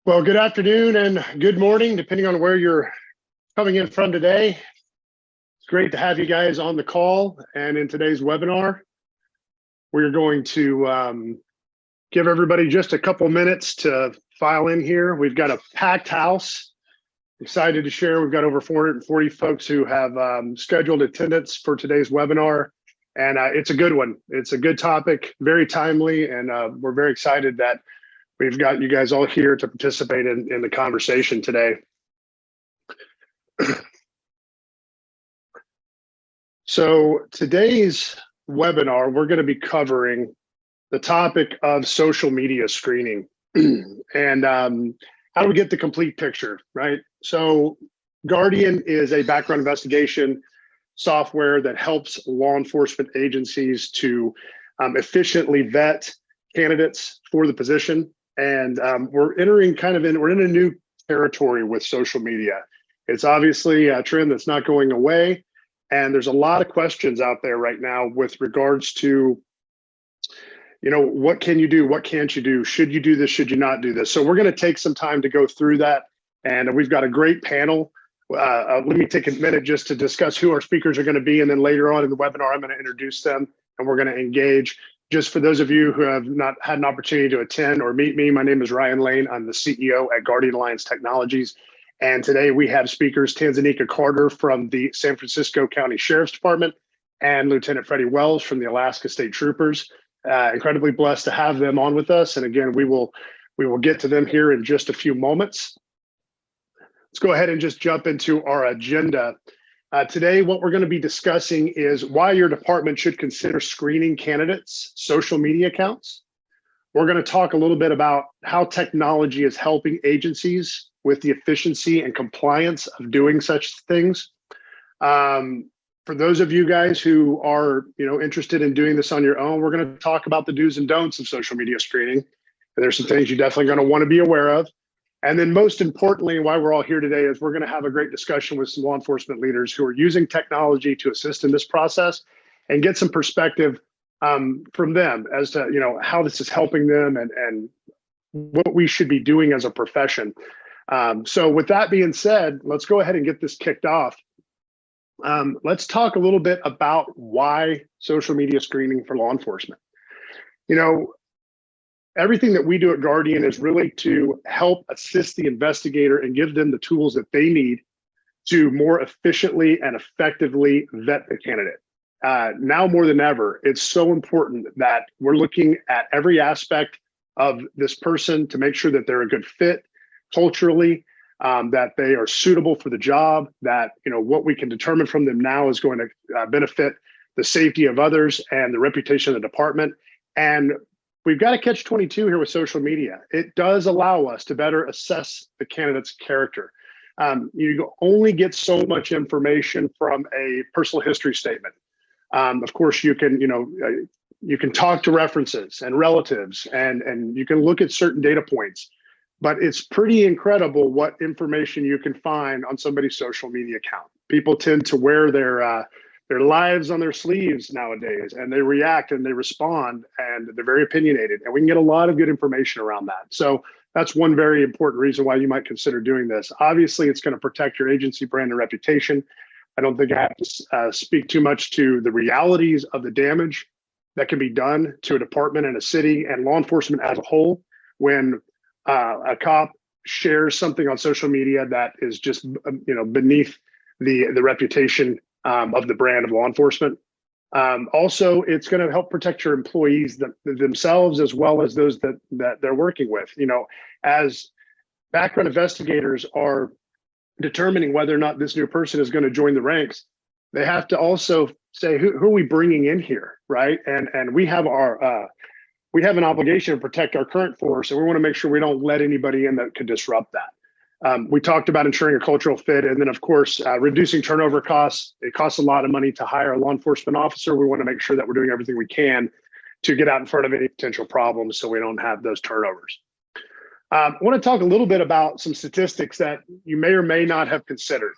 Well, good afternoon and good morning, depending on where you're coming in from today. It's great to have you guys on the call. And in today's webinar, we're going to give everybody just a couple minutes to file in here. We've got a packed house. Excited to share. We've got over 440 folks who have scheduled attendance for today's webinar. And it's a good one. It's a good topic, very timely, and we're very excited that we've got you guys all here to participate in the conversation today. So today's webinar, we're going to be covering the topic of social media screening and how do we get the complete picture, right? So Guardian is a background investigation software that helps law enforcement agencies to efficiently vet candidates for the position. And we're in a new territory with social media. It's obviously a trend that's not going away. And there's a lot of questions out there right now with regards to, what can you do? What can't you do? Should you do this? Should you not do this? So we're going to take some time to go through that. And we've got a great panel. Let me take a minute just to discuss who our speakers are going to be. And then later on in the webinar, I'm going to introduce them and we're going to engage. Just for those of you who have not had an opportunity to attend or meet me, my name is Ryan Lane. I'm the CEO at Guardian Alliance Technologies. And today we have speakers Tanzania Carter from the San Francisco County Sheriff's Department and Lieutenant Freddie Wells from the Alaska State Troopers. Incredibly blessed to have them on with us. And again, we will get to them here in just a few moments. Let's go ahead and just jump into our agenda. Today, what we're going to be discussing is why your department should consider screening candidates' social media accounts. We're going to talk a little bit about how technology is helping agencies with the efficiency and compliance of doing such things. For those of you guys who are interested in doing this on your own, we're going to talk about the do's and don'ts of social media screening. And there's some things you're definitely going to want to be aware of. And then most importantly, why we're all here today is we're going to have a great discussion with some law enforcement leaders who are using technology to assist in this process and get some perspective from them as to how this is helping them and what we should be doing as a profession. So with that being said, let's go ahead and get this kicked off. Let's talk a little bit about why social media screening for law enforcement. Everything that we do at Guardian is really to help assist the investigator and give them the tools that they need to more efficiently and effectively vet the candidate. Now more than ever, it's so important that we're looking at every aspect of this person to make sure that they're a good fit culturally, that they are suitable for the job, that what we can determine from them now is going to benefit the safety of others and the reputation of the department. And we've got a catch-22 here with social media. It does allow us to better assess the candidate's character. You only get so much information from a personal history statement. Of course, you can talk to references and relatives, and you can look at certain data points. But it's pretty incredible what information you can find on somebody's social media account. People tend to wear their lives on their sleeves nowadays, and they react and they respond, and they're very opinionated, and we can get a lot of good information around that. So that's one very important reason why you might consider doing this. Obviously, it's going to protect your agency brand and reputation. I don't think I have to speak too much to the realities of the damage that can be done to a department and a city and law enforcement as a whole when a cop shares something on social media that is just beneath the reputation of the brand of law enforcement. Also, it's going to help protect your employees themselves as well as those that they're working with. As background investigators are determining whether or not this new person is going to join the ranks, they have to also say who are we bringing in here, right? And we have we have an obligation to protect our current force, and we want to make sure we don't let anybody in that could disrupt that. We talked about ensuring a cultural fit, and then of course, reducing turnover costs. It costs a lot of money to hire a law enforcement officer. We want to make sure that we're doing everything we can to get out in front of any potential problems so we don't have those turnovers. I want to talk a little bit about some statistics that you may or may not have considered.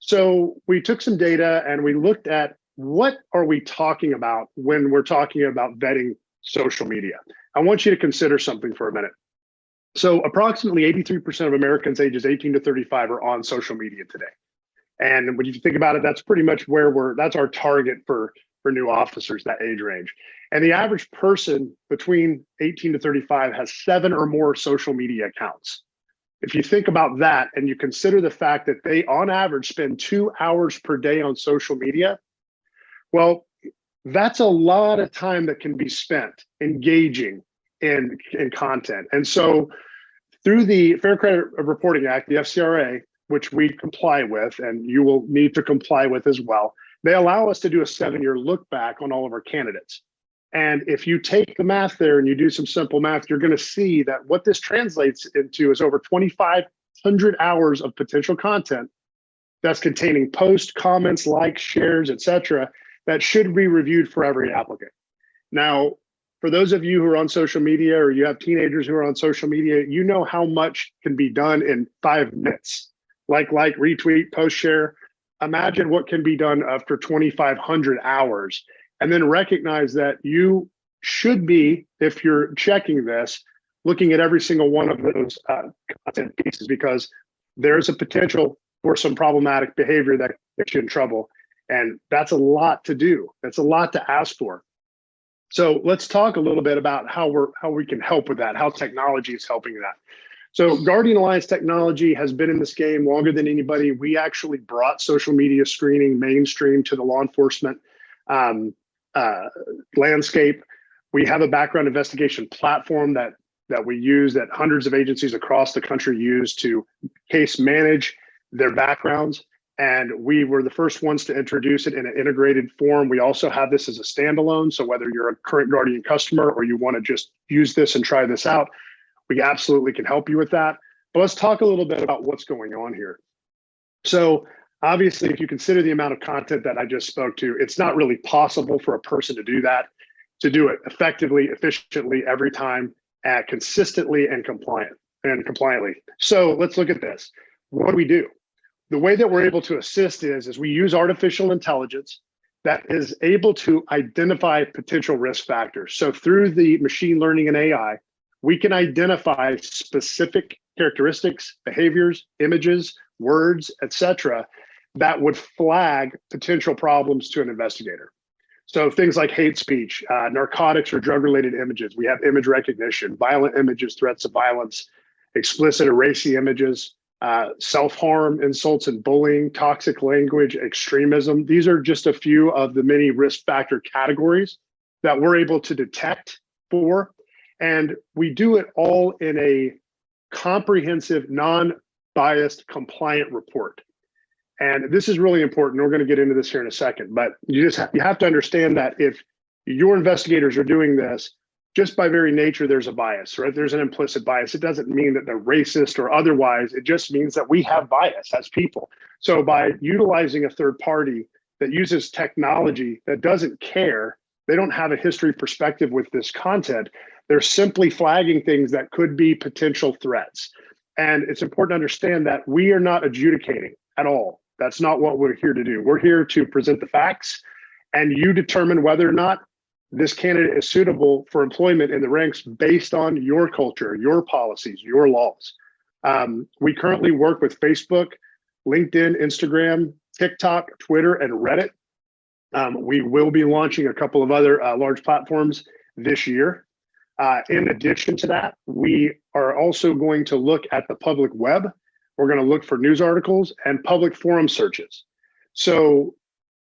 So we took some data and we looked at what are we talking about when we're talking about vetting social media. I want you to consider something for a minute. So approximately 83% of Americans ages 18 to 35 are on social media today. And when you think about it, that's pretty much that's our target for new officers, that age range. And the average person between 18 to 35 has 7 or more social media accounts. If you think about that and you consider the fact that they on average spend 2 hours per day on social media, well, that's a lot of time that can be spent engaging in content. And so through the Fair Credit Reporting Act, the FCRA, which we comply with, and you will need to comply with as well, they allow us to do a 7-year look back on all of our candidates. And if you take the math there and you do some simple math, you're going to see that what this translates into is over 2,500 hours of potential content that's containing posts, comments, likes, shares, etc., that should be reviewed for every applicant. Now, for those of you who are on social media or you have teenagers who are on social media, you know how much can be done in 5 minutes. Like, retweet, post, share. Imagine what can be done after 2,500 hours. And then recognize that you should be, if you're checking this, looking at every single one of those content pieces, because there's a potential for some problematic behavior that gets you in trouble. And that's a lot to do. That's a lot to ask for. So let's talk a little bit about how we can help with that, how technology is helping that. So Guardian Alliance Technology has been in this game longer than anybody. We actually brought social media screening mainstream to the law enforcement landscape. We have a background investigation platform that we use, that hundreds of agencies across the country use to case manage their backgrounds. And we were the first ones to introduce it in an integrated form. We also have this as a standalone. So whether you're a current Guardian customer or you want to just use this and try this out, we absolutely can help you with that. But let's talk a little bit about what's going on here. So obviously, if you consider the amount of content that I just spoke to, it's not really possible for a person to do that, to do it effectively, efficiently, every time, consistently and compliantly. So let's look at this. What do we do? The way that we're able to assist is we use artificial intelligence that is able to identify potential risk factors. So through the machine learning and AI, we can identify specific characteristics, behaviors, images, words, etc., that would flag potential problems to an investigator. So things like hate speech, narcotics or drug-related images. We have image recognition, violent images, threats of violence, explicit or racy images, self-harm, insults and bullying, toxic language, extremism. These are just a few of the many risk factor categories that we're able to detect for. And we do it all in a comprehensive, non-biased, compliant report. And this is really important. We're going to get into this here in a second, but you have to understand that if your investigators are doing this, just by very nature, there's a bias, right? There's an implicit bias. It doesn't mean that they're racist or otherwise. It just means that we have bias as people. So by utilizing a third party that uses technology that doesn't care, they don't have a history perspective with this content, they're simply flagging things that could be potential threats. And it's important to understand that we are not adjudicating at all. That's not what we're here to do. We're here to present the facts, and you determine whether or not this candidate is suitable for employment in the ranks based on your culture, your policies, your laws. We currently work with Facebook, LinkedIn, Instagram, TikTok, Twitter, and Reddit. We will be launching a couple of other large platforms this year. In addition to that, we are also going to look at the public web. We're going to look for news articles and public forum searches. So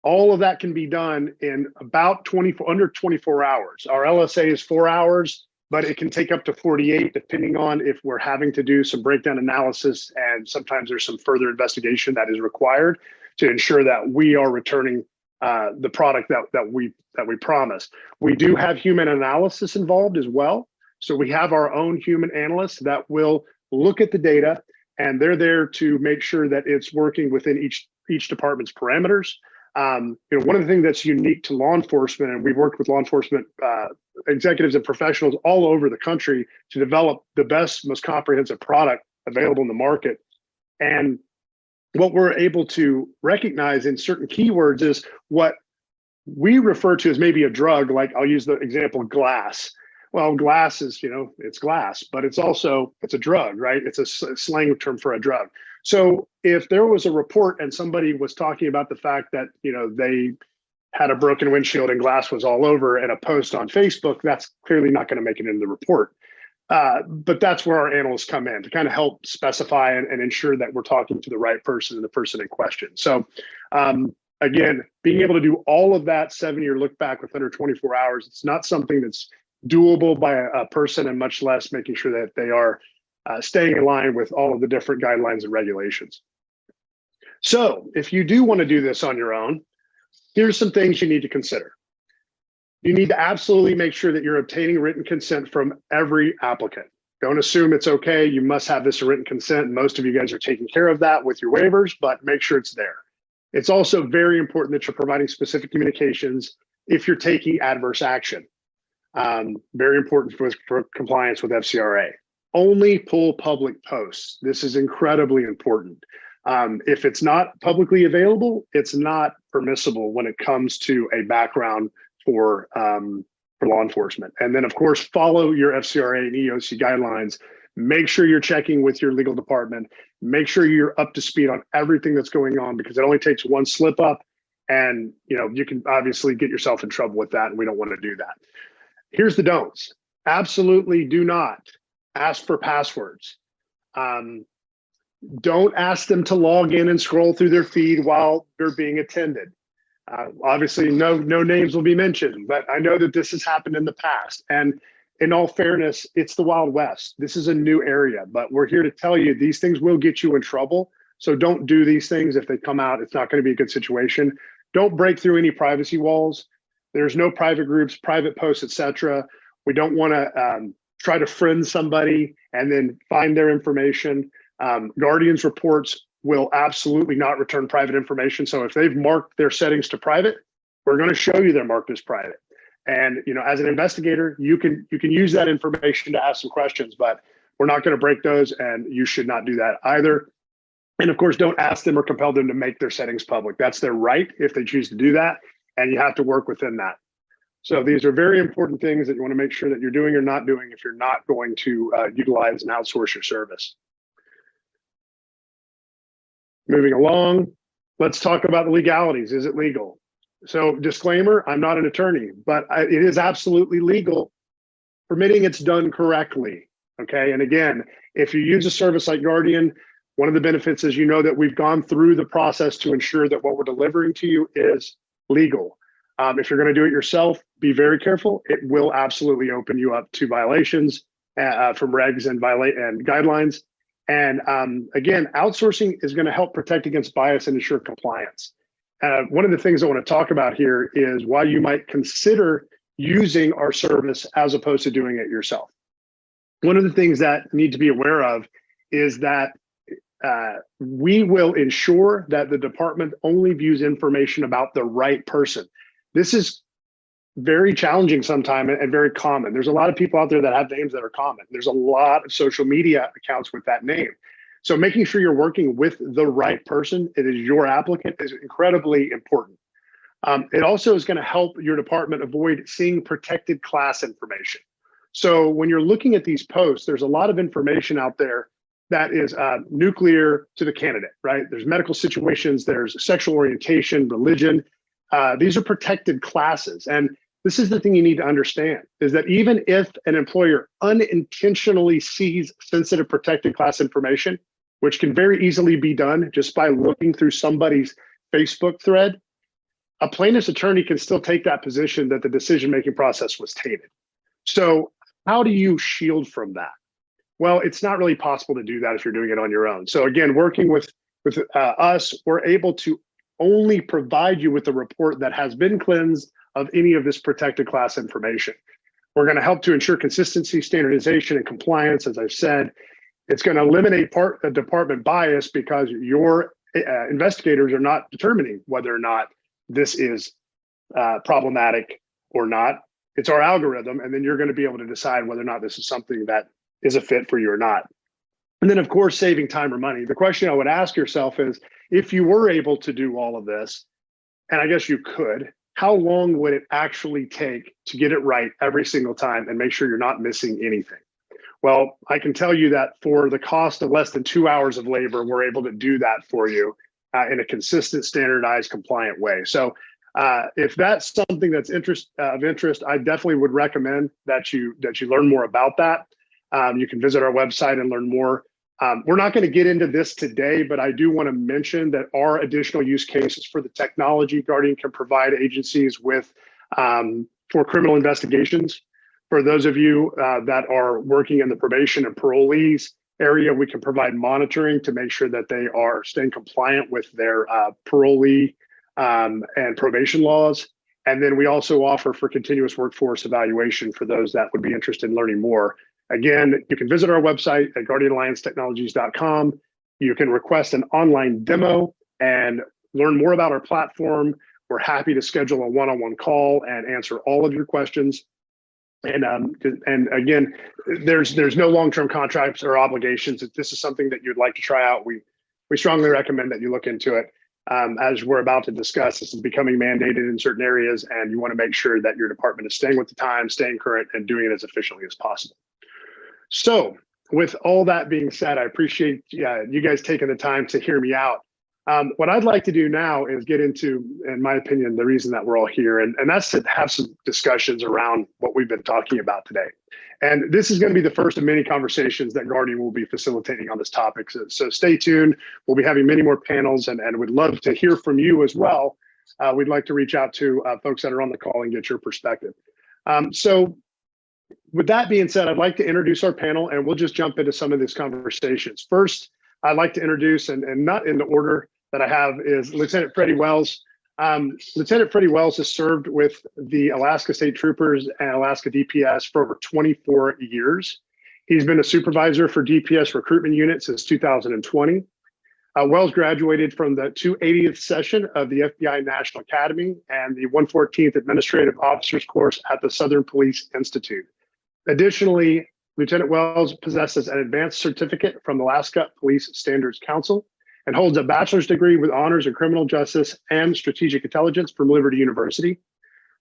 all of that can be done in about under 24 hours. Our LSA is 4 hours, but it can take up to 48, depending on if we're having to do some breakdown analysis, and sometimes there's some further investigation that is required to ensure that we are returning the product that we promise. We do have human analysis involved as well. So we have our own human analysts that will look at the data, and they're there to make sure that it's working within each department's parameters. One of the things that's unique to law enforcement, and we've worked with law enforcement executives and professionals all over the country to develop the best, most comprehensive product available in the market. And what we're able to recognize in certain keywords is what we refer to as maybe a drug, like I'll use the example glass. Well, glass is, it's glass, but it's a drug, right? It's a slang term for a drug. So if there was a report and somebody was talking about the fact that, they had a broken windshield and glass was all over and a post on Facebook, that's clearly not going to make it into the report. But that's where our analysts come in to kind of help specify and ensure that we're talking to the right person and the person in question. So again, being able to do all of that 7-year look back with under 24 hours, it's not something that's doable by a person, and much less making sure that they are staying in line with all of the different guidelines and regulations. So if you do want to do this on your own, here's some things you need to consider. You need to absolutely make sure that you're obtaining written consent from every applicant. Don't assume it's okay, you must have this written consent. Most of you guys are taking care of that with your waivers, but make sure it's there. It's also very important that you're providing specific communications if you're taking adverse action. Very important for compliance with FCRA. Only pull public posts. This is incredibly important. If it's not publicly available, it's not permissible when it comes to a background for law enforcement. And then, of course, follow your FCRA and EEOC guidelines. Make sure you're checking with your legal department. Make sure you're up to speed on everything that's going on, because it only takes one slip up and you can obviously get yourself in trouble with that, and we don't want to do that. Here's the don'ts. Absolutely do not ask for passwords. Don't ask them to log in and scroll through their feed while they're being attended. Obviously, no names will be mentioned, but I know that this has happened in the past. And in all fairness, it's the Wild West. This is a new area, but we're here to tell you these things will get you in trouble. So don't do these things. If they come out, it's not going to be a good situation. Don't break through any privacy walls. There's no private groups, private posts, etc. We don't want to try to friend somebody and then find their information. Guardian's reports will absolutely not return private information. So if they've marked their settings to private, we're going to show you they're marked as private. And as an investigator, you can use that information to ask some questions, but we're not going to break those, and you should not do that either. And of course, don't ask them or compel them to make their settings public. That's their right if they choose to do that, and you have to work within that. So these are very important things that you want to make sure that you're doing or not doing if you're not going to utilize and outsource your service. Moving along, let's talk about the legalities. Is it legal? So disclaimer, I'm not an attorney, but it is absolutely legal, permitting it's done correctly, okay? And again, if you use a service like Guardian, one of the benefits is that we've gone through the process to ensure that what we're delivering to you is legal. If you're going to do it yourself, be very careful. It will absolutely open you up to violations from regs and guidelines. And again, outsourcing is going to help protect against bias and ensure compliance. One of the things I want to talk about here is why you might consider using our service as opposed to doing it yourself. One of the things that you need to be aware of is that we will ensure that the department only views information about the right person. This is very challenging sometimes and very common. There's a lot of people out there that have names that are common. There's a lot of social media accounts with that name. So making sure you're working with the right person, it is your applicant, is incredibly important. It also is going to help your department avoid seeing protected class information. So when you're looking at these posts, there's a lot of information out there that is nuclear to the candidate, right? There's medical situations, there's sexual orientation, religion. These are protected classes. And this is the thing you need to understand, is that even if an employer unintentionally sees sensitive protected class information, which can very easily be done just by looking through somebody's Facebook thread, a plaintiff's attorney can still take that position that the decision-making process was tainted. So how do you shield from that? Well, it's not really possible to do that if you're doing it on your own. So again, working with us, we're able to only provide you with a report that has been cleansed of any of this protected class information. We're going to help to ensure consistency, standardization, and compliance. As I've said, it's going to eliminate department bias because your investigators are not determining whether or not this is problematic or not. It's our algorithm, and then you're going to be able to decide whether or not this is something that is a fit for you or not. And then, of course, saving time or money. The question I would ask yourself is, if you were able to do all of this, and I guess you could, how long would it actually take to get it right every single time and make sure you're not missing anything? Well, I can tell you that for the cost of less than 2 hours of labor, we're able to do that for you in a consistent, standardized, compliant way. So if that's something that's of interest, I definitely would recommend that you learn more about that. You can visit our website and learn more. We're not going to get into this today, but I do want to mention that are additional use cases for the technology Guardian can provide agencies with for criminal investigations. For those of you that are working in the probation and parolees area, we can provide monitoring to make sure that they are staying compliant with their parolee and probation laws. And then we also offer for continuous workforce evaluation for those that would be interested in learning more. Again, you can visit our website at guardianalliancetechnologies.com. You can request an online demo and learn more about our platform. We're happy to schedule a one-on-one call and answer all of your questions. And again, there's no long-term contracts or obligations. If this is something that you'd like to try out, we strongly recommend that you look into it. As we're about to discuss, this is becoming mandated in certain areas, and you want to make sure that your department is staying with the times, staying current, and doing it as efficiently as possible. So with all that being said, I appreciate you guys taking the time to hear me out. What I'd like to do now is get into, in my opinion, the reason that we're all here, and that's to have some discussions around what we've been talking about today. And this is going to be the first of many conversations that Guardian will be facilitating on this topic. So stay tuned. We'll be having many more panels, and would love to hear from you as well. We'd like to reach out to folks that are on the call and get your perspective. So with that being said, I'd like to introduce our panel, and we'll just jump into some of these conversations. First, I'd like to introduce, and not in the order that I have, is Lieutenant Freddie Wells. Lieutenant Freddie Wells has served with the Alaska State Troopers and Alaska DPS for over 24 years. He's been a supervisor for DPS recruitment unit since 2020. Wells graduated from the 280th session of the FBI National Academy and the 114th Administrative Officers course at the Southern Police Institute. Additionally, Lieutenant Wells possesses an advanced certificate from the Alaska Police Standards Council and holds a bachelor's degree with honors in criminal justice and strategic intelligence from Liberty University.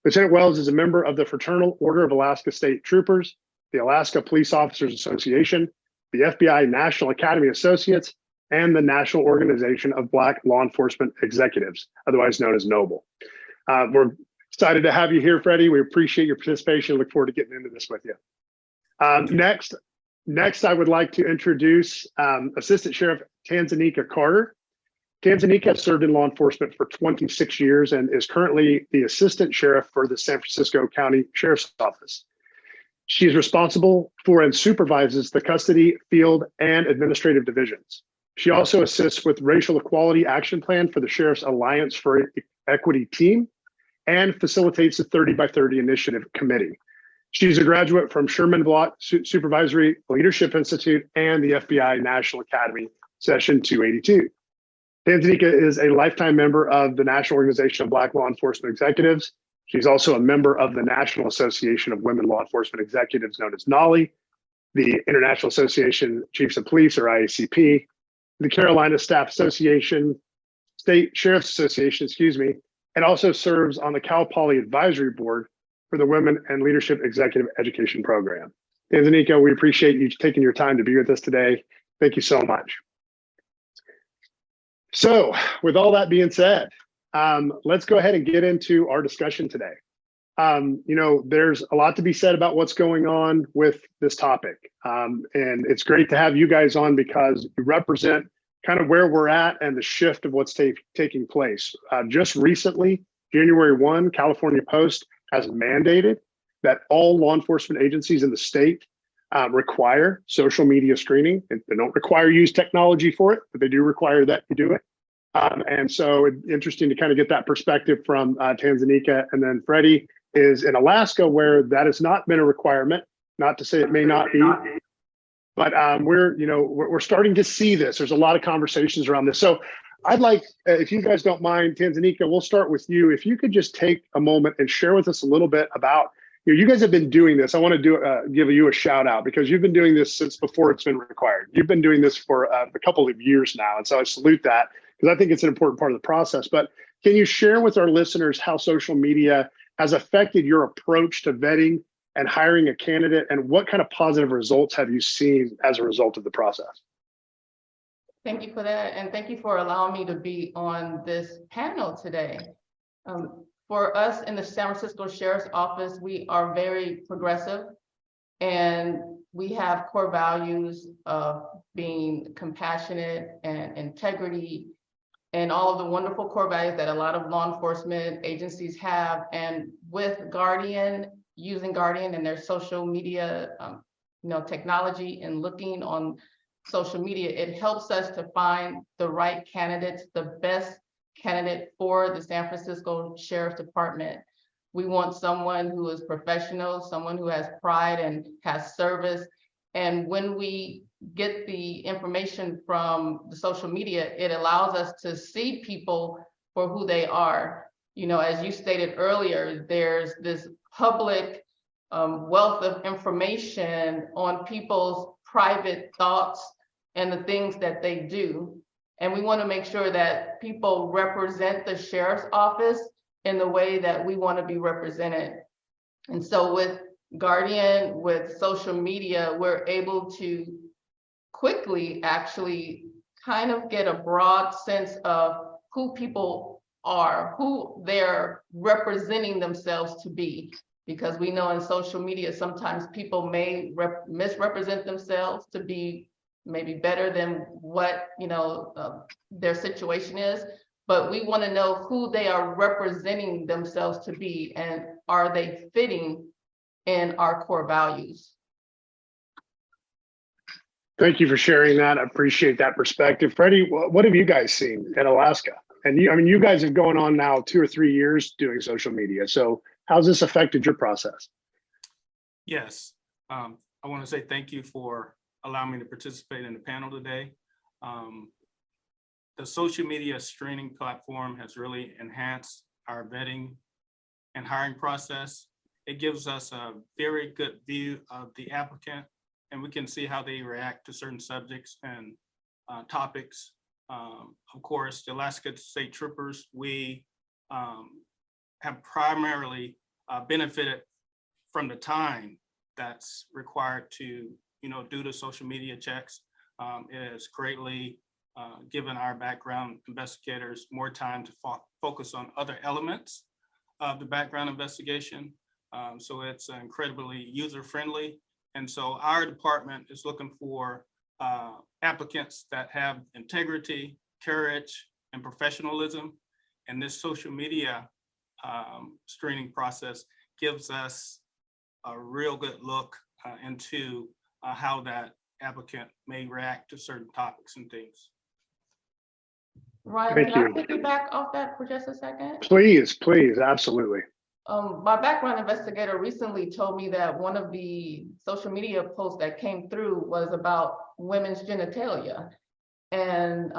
Lieutenant Wells is a member of the Fraternal Order of Alaska State Troopers, the Alaska Police Officers Association, the FBI National Academy Associates, and the National Organization of Black Law Enforcement Executives, otherwise known as NOBLE. We're excited to have you here, Freddie. We appreciate your participation. Look forward to getting into this with you. Next, I would like to introduce Assistant Sheriff Tanzania Carter. Tanzania served in law enforcement for 26 years and is currently the Assistant Sheriff for the San Francisco County Sheriff's Office. She is responsible for and supervises the custody, field, and administrative divisions. She also assists with Racial Equality Action Plan for the Sheriff's Alliance for Equity team and facilitates the 30 by 30 Initiative Committee. She's a graduate from Sherman Block Supervisory Leadership Institute and the FBI National Academy Session 282. Tanzania is a lifetime member of the National Organization of Black Law Enforcement Executives. She's also a member of the National Association of Women Law Enforcement Executives, known as NALI, the International Association of Chiefs of Police, or IACP, the Carolina Staff Association, State Sheriff's Association, and also serves on the Cal Poly Advisory Board for the Women and Leadership Executive Education Program. Tanzania, we appreciate you taking your time to be with us today. Thank you so much. So with all that being said, let's go ahead and get into our discussion today. There's a lot to be said about what's going on with this topic. And it's great to have you guys on because you represent kind of where we're at and the shift of what's taking place. Just recently, January 1, California Post has mandated that all law enforcement agencies in the state require social media screening. They don't require use technology for it, but they do require that you do it. And so it's interesting to kind of get that perspective from Tanzania. And then Freddie is in Alaska, where that has not been a requirement. Not to say it may not be, but we're starting to see this. There's a lot of conversations around this. So I'd like, if you guys don't mind, Tanzania, we'll start with you. If you could just take a moment and share with us a little bit about, you guys have been doing this. I want to give you a shout out because you've been doing this since before it's been required. You've been doing this for a couple of years now. And so I salute that because I think it's an important part of the process. But Can you share with our listeners how social media has affected your approach to vetting and hiring a candidate, and what kind of positive results have you seen as a result of the process? Thank you for that, and thank you for allowing me to be on this panel today. For us in the San Francisco Sheriff's Office, we are very progressive, and we have core values of being compassionate and integrity, and all of the wonderful core values that a lot of law enforcement agencies have. And with Guardian, using Guardian and their social media, technology, and looking on social media, it helps us to find the right candidates, the best candidate for the San Francisco Sheriff's Department. We want someone who is professional, someone who has pride and has service. And when we get the information from the social media, it allows us to see people for who they are. As you stated earlier, there's this public wealth of information on people's private thoughts and the things that they do. And we want to make sure that people represent the sheriff's office in the way that we want to be represented. And so with Guardian, with social media, we're able to quickly actually kind of get a broad sense of who people are, who they're representing themselves to be. Because we know in social media, sometimes people may misrepresent themselves to be maybe better than what their situation is. But we want to know who they are representing themselves to be, and are they fitting in our core values. Thank you for sharing that. I appreciate that perspective. Freddie, what have you guys seen in Alaska? And you guys have gone on now 2 or 3 years doing social media. So how's this affected your process? Yes, I want to say thank you for allowing me to participate in the panel today. The social media screening platform has really enhanced our vetting and hiring process. It gives us a very good view of the applicant, and we can see how they react to certain subjects and topics. Of course, the Alaska State Troopers, we have primarily benefited from the time that's required to do the social media checks. It has greatly given our background investigators more time to focus on other elements of the background investigation. So it's incredibly user-friendly. And so our department is looking for applicants that have integrity, courage, and professionalism. And this social media screening process gives us a real good look into how that applicant may react to certain topics and things. Ryan, Thank can you. I piggyback off that for just a second? Please, absolutely. My background investigator recently told me that one of the social media posts that came through was about women's genitalia, and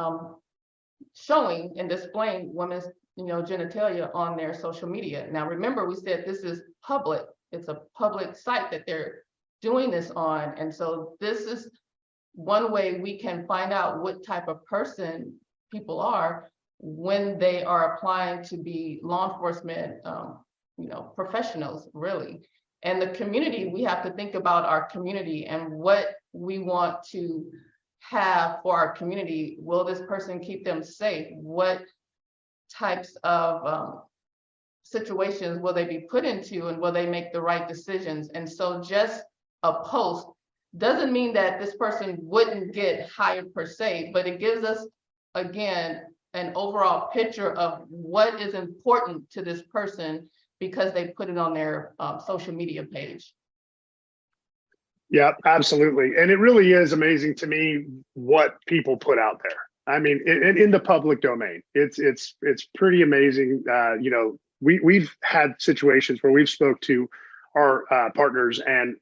showing and displaying women's genitalia on their social media. Now remember, we said this is public. It's a public site that they're doing this on. And so this is one way we can find out what type of person people are when they are applying to be law enforcement professionals, really. And the community, we have to think about our community and what we want to have for our community. Will this person keep them safe? What types of situations will they be put into, and will they make the right decisions? And so just a post doesn't mean that this person wouldn't get hired per se, but it gives us, again, an overall picture of what is important to this person because they put it on their social media page. Yeah, absolutely. And it really is amazing to me what people put out there. I mean, in the public domain, it's pretty amazing. We've had situations where we've spoke to our partners, and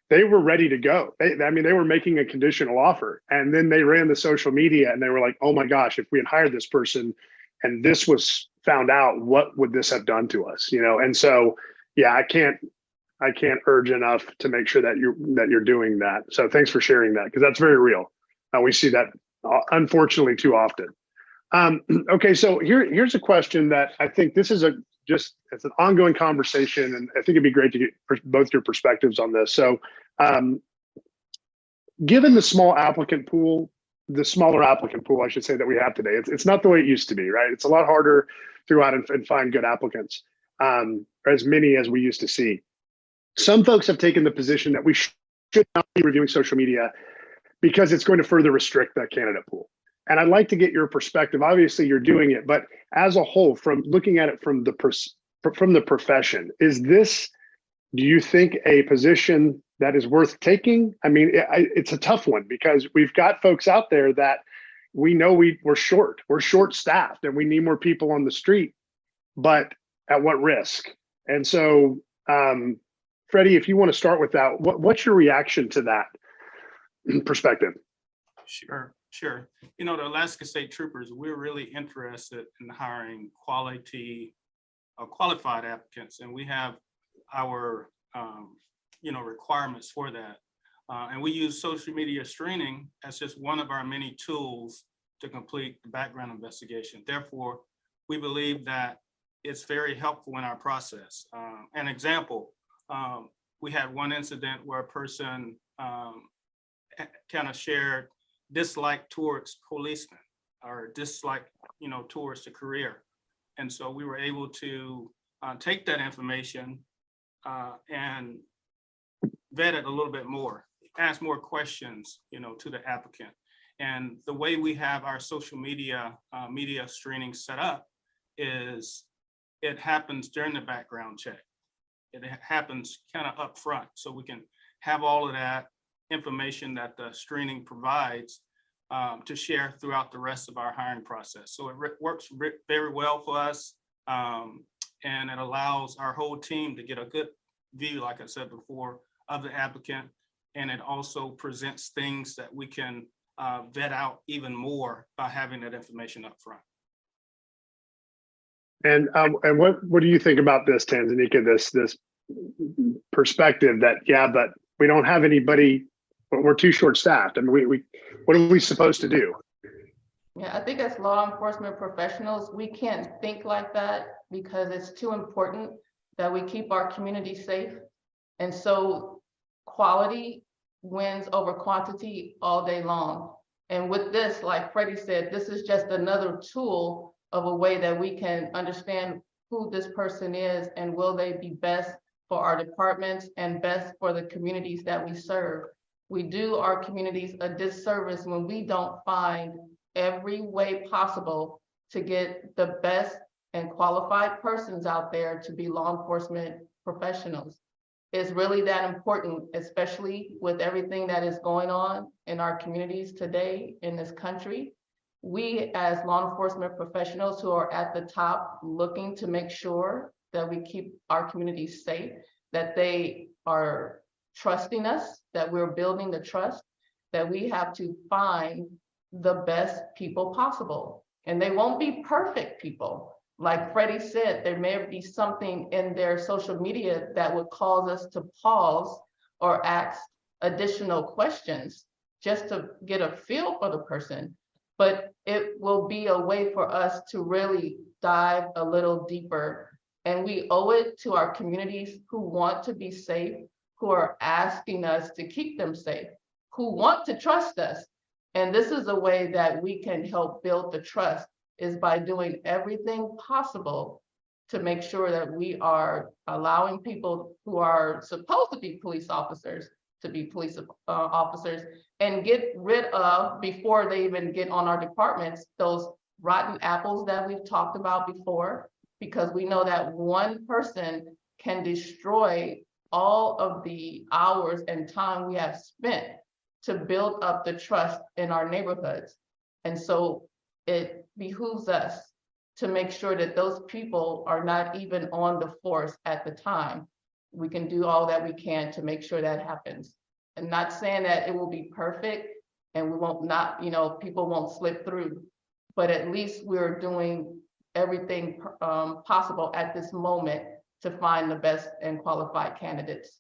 they were ready to go. They were making a conditional offer, and then they ran the social media, and they were like, "Oh my gosh, if we had hired this person, and this was found out, what would this have done to us?" And so, yeah, I can't urge enough to make sure that you're doing that. So thanks for sharing that, because that's very real. We see that unfortunately too often. Okay, so here's a question that I think this is it's an ongoing conversation, and I think it'd be great to get both your perspectives on this. So, given the smaller applicant pool, I should say, that we have today, it's not the way it used to be, right? It's a lot harder to go out and find good applicants, as many as we used to see. Some folks have taken the position that we should not be reviewing social media because it's going to further restrict that candidate pool. And I'd like to get your perspective. Obviously, you're doing it, but as a whole, from looking at it from the profession, is this, do you think, a position that is worth taking? I mean, it's a tough one because we've got folks out there that we know we're short staffed, and we need more people on the street, but at what risk? And so, Freddie, if you want to start with that, what's your reaction to that perspective? Sure. You know, the Alaska State Troopers, we're really interested in hiring qualified applicants, and we have our requirements for that. And we use social media screening as just one of our many tools to complete the background investigation. Therefore, we believe that it's very helpful in our process. An example, we had one incident where a person kind of shared dislike towards policemen, or dislike, towards the career. And so we were able to take that information and vet it a little bit more, ask more questions, to the applicant. And the way we have our social media screening set up is it happens during the background check. It happens kind of up front, so we can have all of that information that the screening provides to share throughout the rest of our hiring process. So it works very well for us, and it allows our whole team to get a good view, like I said before, of the applicant, and it also presents things that we can vet out even more by having that information up front. And what do you think about this, Tanzania? This perspective that, but we don't have anybody, but we're too short staffed. I mean, we what are we supposed to do? Yeah, I think as law enforcement professionals, we can't think like that because it's too important that we keep our community safe. And so quality wins over quantity all day long. And with this, like Freddie said, this is just another tool of a way that we can understand who this person is and will they be best for our departments and best for the communities that we serve. We do our communities a disservice when we don't find every way possible to get the best and qualified persons out there to be law enforcement professionals. It's really that important, especially with everything that is going on in our communities today in this country. We, as law enforcement professionals who are at the top looking to make sure that we keep our communities safe, that they are trusting us, that we're building the trust, that we have to find the best people possible. And they won't be perfect people. Like Freddie said, there may be something in their social media that would cause us to pause or ask additional questions just to get a feel for the person. But it will be a way for us to really dive a little deeper. And we owe it to our communities who want to be safe, who are asking us to keep them safe, who want to trust us. And this is a way that we can help build the trust, is by doing everything possible to make sure that we are allowing people who are supposed to be police officers to be police officers, and get rid of, before they even get on our departments, those rotten apples that we've talked about before, because we know that one person can destroy all of the hours and time we have spent to build up the trust in our neighborhoods. And so it behooves us to make sure that those people are not even on the force at the time. We can do all that we can to make sure that happens. And not saying that it will be perfect and we won't not, people won't slip through, but at least we're doing everything possible at this moment to find the best and qualified candidates.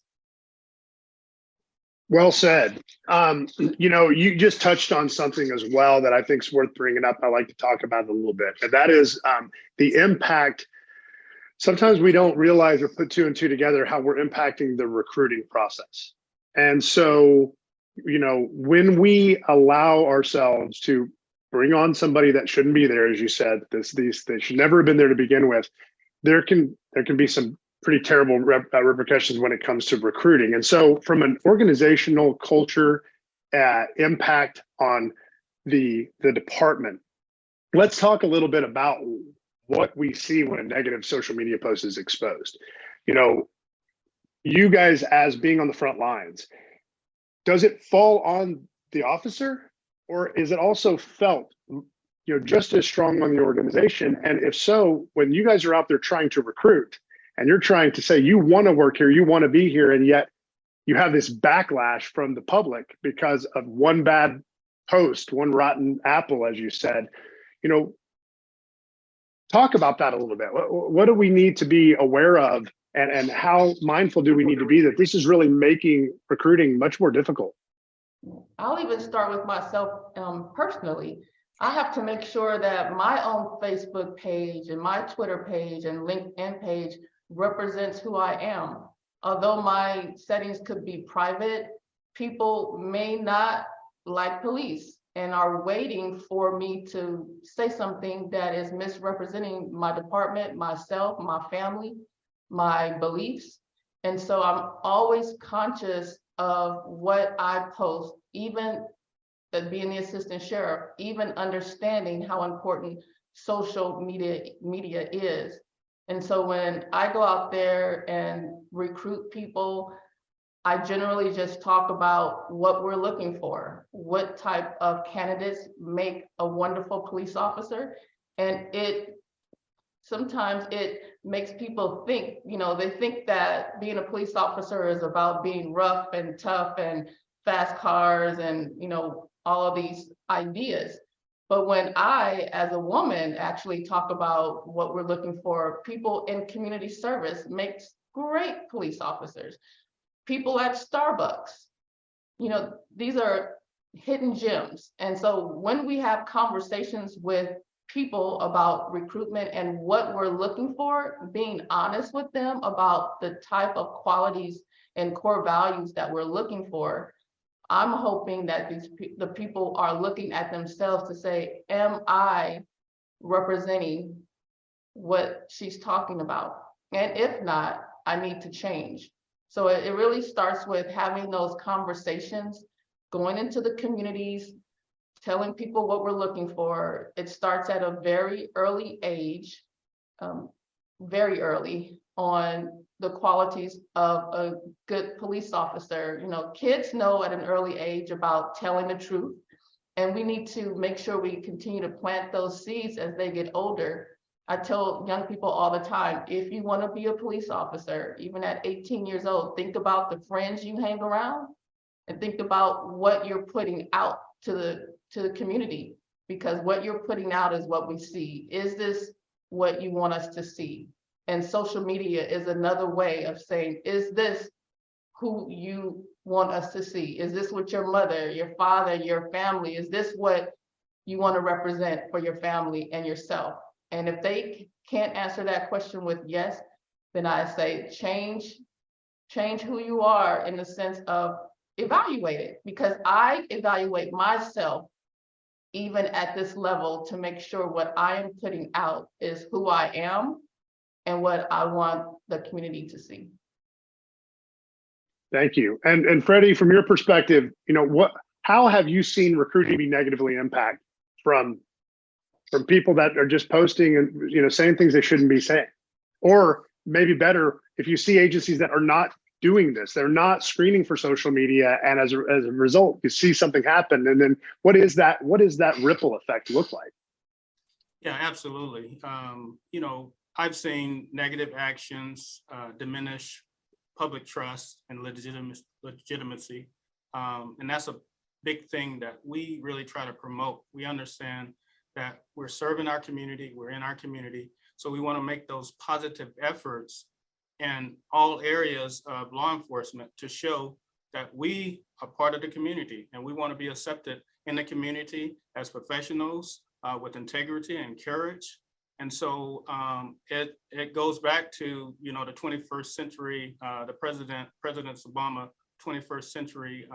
Well said. You just touched on something as well that I think is worth bringing up. I like to talk about it a little bit, and that is the impact. Sometimes we don't realize or put two and two together how we're impacting the recruiting process. And so, when we allow ourselves to bring on somebody that shouldn't be there, as you said, they should never have been there to begin with, there can be some pretty terrible repercussions when it comes to recruiting. And so from an organizational culture impact on the department, let's talk a little bit about what we see when a negative social media post is exposed. You guys, as being on the front lines, does it fall on the officer, or is it also felt just as strong on the organization? And if so, when you guys are out there trying to recruit and you're trying to say you want to work here, you want to be here, and yet you have this backlash from the public because of one bad post, one rotten apple, as you said, talk about that a little bit. What do we need to be aware of, and how mindful do we need to be that this is really making recruiting much more difficult? I'll even start with myself personally. I have to make sure that my own Facebook page and my Twitter page and LinkedIn page represents who I am. Although my settings could be private, people may not like police and are waiting for me to say something that is misrepresenting my department, myself, my family, my beliefs. And so I'm always conscious of what I post, even being the assistant sheriff, even understanding how important social media is. And so when I go out there and recruit people, I generally just talk about what we're looking for, what type of candidates make a wonderful police officer. And sometimes it makes people think, they think that being a police officer is about being rough and tough and fast cars and, all of these ideas. But when I, as a woman, actually talk about what we're looking for, people in community service makes great police officers. People at Starbucks, these are hidden gems. And so when we have conversations with people about recruitment and what we're looking for, being honest with them about the type of qualities and core values that we're looking for, I'm hoping that the people are looking at themselves to say, am I representing what she's talking about? And if not, I need to change. So it really starts with having those conversations, going into the communities, telling people what we're looking for. It starts at a very early age, very early, on the qualities of a good police officer. Kids know at an early age about telling the truth, and we need to make sure we continue to plant those seeds as they get older. I tell young people all the time, if you want to be a police officer, even at 18 years old, think about the friends you hang around and think about what you're putting out to the community, because what you're putting out is what we see. Is this what you want us to see? And social media is another way of saying, is this who you want us to see? Is this what your mother, your father, your family, is this what you want to represent for your family and yourself? And if they can't answer that question with yes, then I say change who you are, in the sense of evaluate it, because I evaluate myself even at this level to make sure what I am putting out is who I am and what I want the community to see. Thank you. And Freddie, from your perspective, how have you seen recruiting be negatively impacted from people that are just posting and saying things they shouldn't be saying? Or maybe better, if you see agencies that are not doing this, they're not screening for social media, and as a result, you see something happen, and then what is that ripple effect look like? Yeah, absolutely. I've seen negative actions diminish public trust and legitimacy. And that's a big thing that we really try to promote. We understand that we're serving our community, we're in our community. So we want to make those positive efforts in all areas of law enforcement to show that we are part of the community and we want to be accepted in the community as professionals with integrity and courage. And so it goes back to, you know, the 21st century, the President Obama 21st century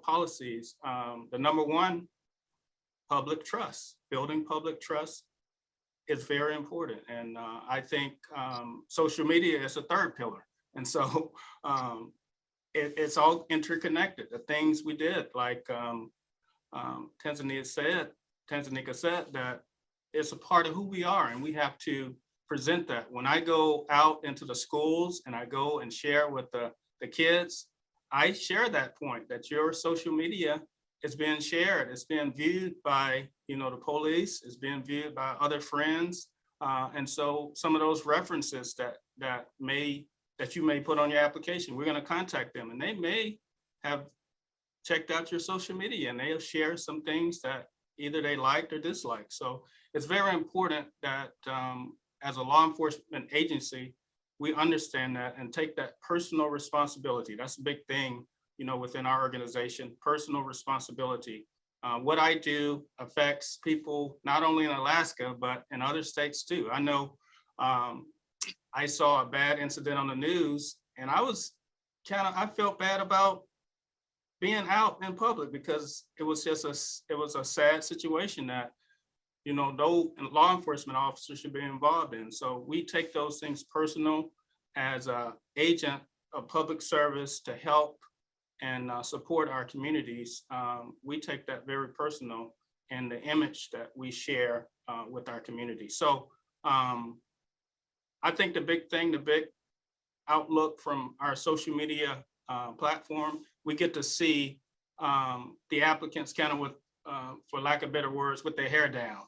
policies. The number one, public trust, building public trust is very important. And I think social media is a third pillar. And so it's all interconnected. The things we did, like Tanzania said that it's a part of who we are, and we have to present that. When I go out into the schools and I go and share with the kids, I share that point that your social media is being shared. It's being viewed by, you know, the police, it's being viewed by other friends. And so some of those references that you may put on your application, we're going to contact them, and they may have checked out your social media and they'll share some things that either they liked or disliked. So it's very important that as a law enforcement agency, we understand that and take that personal responsibility. That's a big thing, you know, within our organization, personal responsibility. What I do affects people not only in Alaska, but in other states too. I know I saw a bad incident on the news, and I felt bad about being out in public because it was a sad situation that, you know, no law enforcement officer should be involved in. So we take those things personal as an agent of public service to help and support our communities. We take that very personal in the image that we share with our community. So I think the big outlook from our social media platform, we get to see the applicants kind of with, for lack of better words, with their hair down.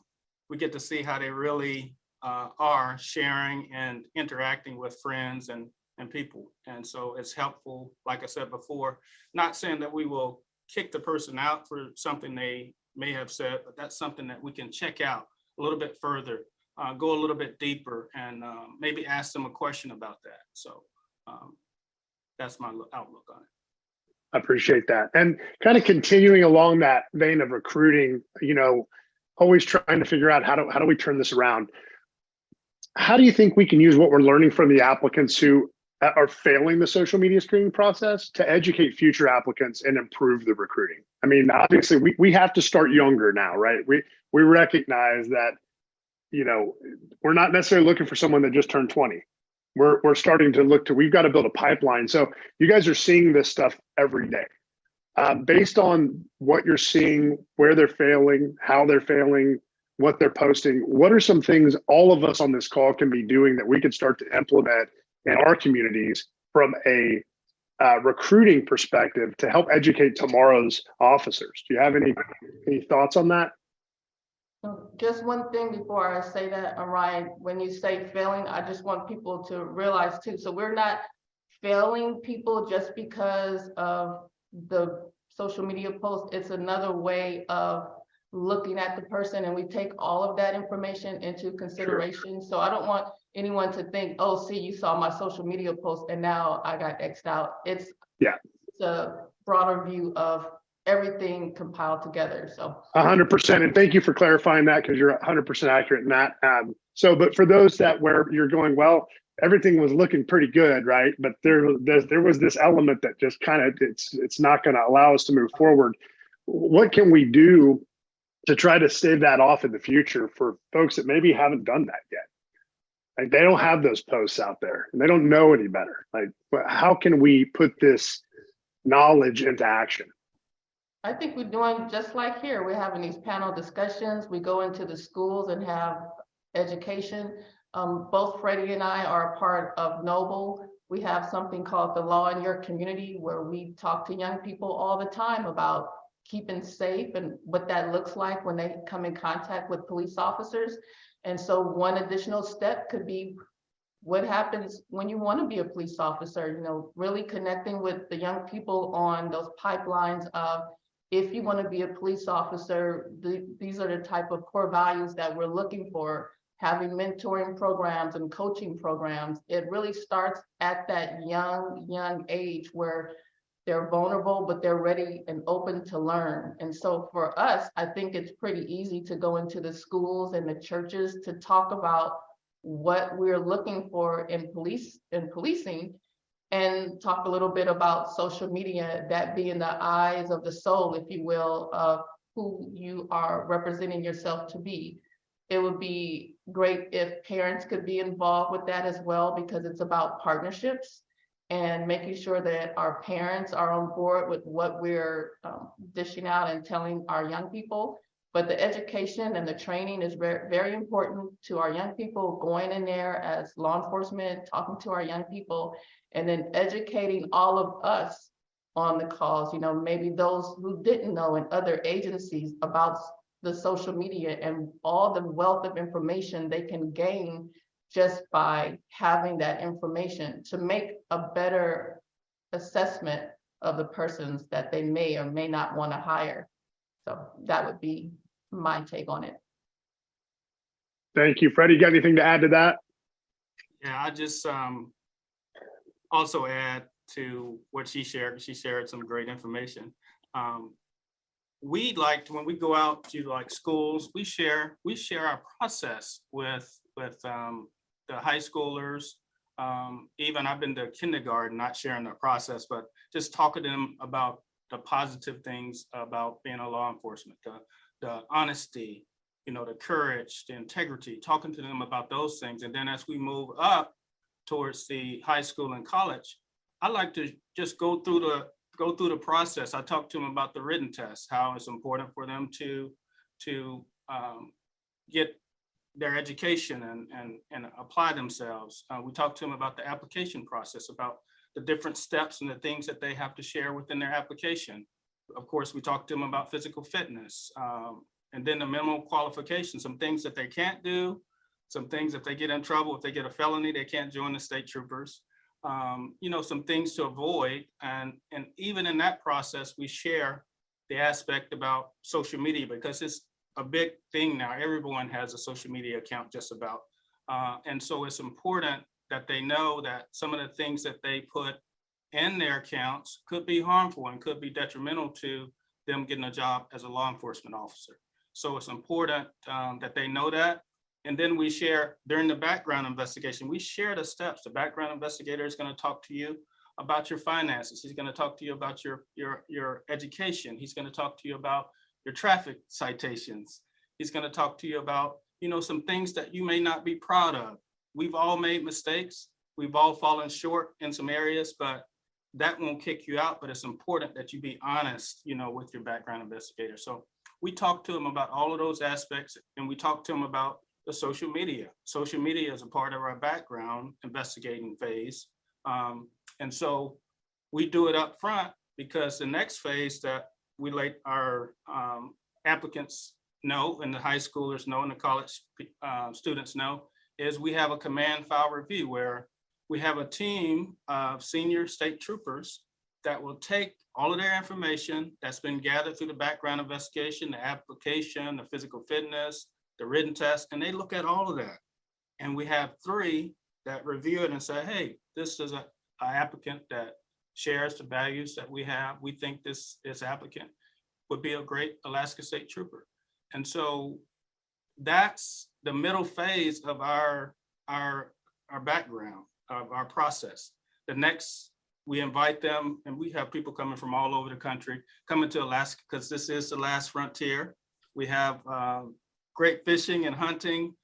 We get to see how they really are sharing and interacting with friends and people. And so it's helpful, like I said before, not saying that we will kick the person out for something they may have said, but that's something that we can check out a little bit further, go a little bit deeper, and maybe ask them a question about that. So that's my outlook on it. I appreciate that. And kind of continuing along that vein of recruiting, you know, always trying to figure out how do we turn this around? How do you think we can use what we're learning from the applicants who are failing the social media screening process to educate future applicants and improve the recruiting? I mean, obviously we have to start younger now, right? We recognize that, you know, we're not necessarily looking for someone that just turned 20. We're starting to look to, we've got to build a pipeline. So you guys are seeing this stuff every day. Based on what you're seeing, where they're failing, how they're failing, what they're posting, what are some things all of us on this call can be doing that we can start to implement in our communities from a recruiting perspective to help educate tomorrow's officers? Do you have any thoughts on that? So just one thing before I say that, Ryan, when you say failing, I just want people to realize too, so we're not failing people just because of the social media post. It's another way of looking at the person, and we take all of that information into consideration. Sure. So I don't want anyone to think, oh, see, you saw my social media post and now I got X'd out. It's a broader view of everything compiled together. So 100%. And thank you for clarifying that, because you're 100% accurate in that. But for those that where you're going, well, everything was looking pretty good, right? But there was this element that just kind of, it's not going to allow us to move forward. What can we do to try to stave that off in the future for folks that maybe haven't done that yet? Like, they don't have those posts out there and they don't know any better. Like, how can we put this knowledge into action? I think we're doing just like here. We're having these panel discussions. We go into the schools and have education. Both Freddie and I are a part of Noble. We have something called the Law in Your Community, where we talk to young people all the time about keeping safe and what that looks like when they come in contact with police officers. And so one additional step could be what happens when you want to be a police officer, you know, really connecting with the young people on those pipelines of, if you want to be a police officer, these are the type of core values that we're looking for. Having mentoring programs and coaching programs, it really starts at that young age where they're vulnerable, but they're ready and open to learn. And so for us, I think it's pretty easy to go into the schools and the churches to talk about what we're looking for in policing, and talk a little bit about social media, that being the eyes of the soul, if you will, of who you are representing yourself to be. It would be great if parents could be involved with that as well, because it's about partnerships and making sure that our parents are on board with what we're dishing out and telling our young people. But the education and the training is very, very important to our young people, going in there as law enforcement, talking to our young people, and then educating all of us on the cause, you know, maybe those who didn't know in other agencies about the social media and all the wealth of information they can gain just by having that information to make a better assessment of the persons that they may or may not want to hire. So that would be my take on it. Thank you. Freddie, got anything to add to that? Yeah, I just also add to what she shared. She shared some great information. We like when we go out to like schools, we share our process with the high schoolers. Even I've been to kindergarten, not sharing the process, but just talking to them about the positive things about being a law enforcement, the honesty, you know, the courage, the integrity, talking to them about those things. And then as we move up towards the high school and college, I like to just go through the process. I talk to them about the written test, how it's important for them to get their education and apply themselves. We talk to them about the application process, about the different steps and the things that they have to share within their application. Of course, we talk to them about physical fitness, and then the minimum qualifications, some things that they can't do, some things if they get in trouble, if they get a felony, they can't join the state troopers. You know, some things to avoid. And even in that process, we share the aspect about social media, because it's a big thing now. Everyone has a social media account just about. And so it's important that they know that some of the things that they put in their accounts could be harmful and could be detrimental to them getting a job as a law enforcement officer. So it's important that they know that. And then we share during the background investigation, we share the steps. The background investigator is going to talk to you about your finances. He's going to talk to you about your education. He's going to talk to you about your traffic citations. He's going to talk to you about, you know, some things that you may not be proud of. We've all made mistakes. We've all fallen short in some areas, but that won't kick you out. But it's important that you be honest, you know, with your background investigator. So we talk to them about all of those aspects, and we talk to them about the social media. Social media is a part of our background investigating phase. And so we do it up front, because the next phase that we let our applicants know, and the high schoolers know, and the college students know, is we have a command file review where we have a team of senior state troopers that will take all of their information that's been gathered through the background investigation, the application, the physical fitness, the written test, and they look at all of that. And we have 3 that review it and say, hey, this is an applicant that shares the values that we have. We think this applicant would be a great Alaska State Trooper. And so that's the middle phase of our background, of our process. The next, we invite them, and we have people coming from all over the country, coming to Alaska, because this is the last frontier. We have great fishing and hunting.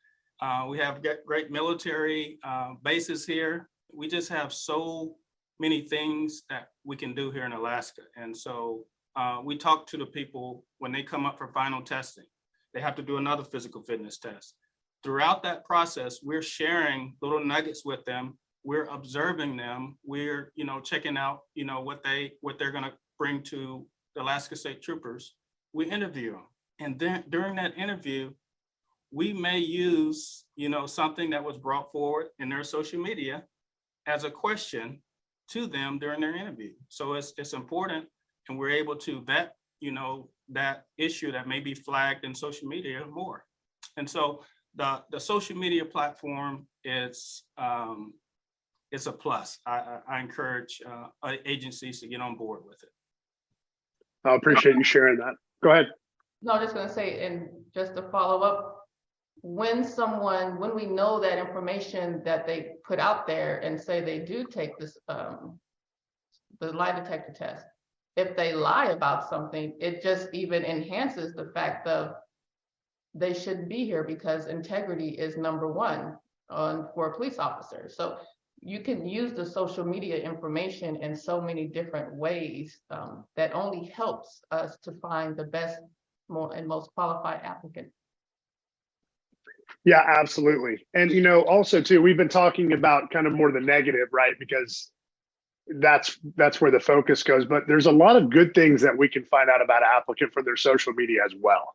We have great military bases here. We just have so many things that we can do here in Alaska. And so we talk to the people when they come up for final testing. They have to do another physical fitness test. Throughout that process, we're sharing little nuggets with them. We're observing them. We're, you know, checking out, you know, what they're going to bring to the Alaska State Troopers. We interview them. And then during that interview, we may use, you know, something that was brought forward in their social media as a question to them during their interview. So it's important, and we're able to vet, you know, that issue that may be flagged in social media more. And so the social media platform is it's a plus. I encourage agencies to get on board with it. I appreciate you sharing that. Go ahead. No, I'm just gonna say, and just to follow up, when we know that information that they put out there and say they do take this, the lie detector test, if they lie about something, it just even enhances the fact of they shouldn't be here because integrity is number one for a police officer. So you can use the social media information in so many different ways that only helps us to find the best, and most qualified applicant. Yeah, absolutely. And, also too, we've been talking about kind of more the negative, right? Because that's where the focus goes, but there's a lot of good things that we can find out about an applicant from their social media as well.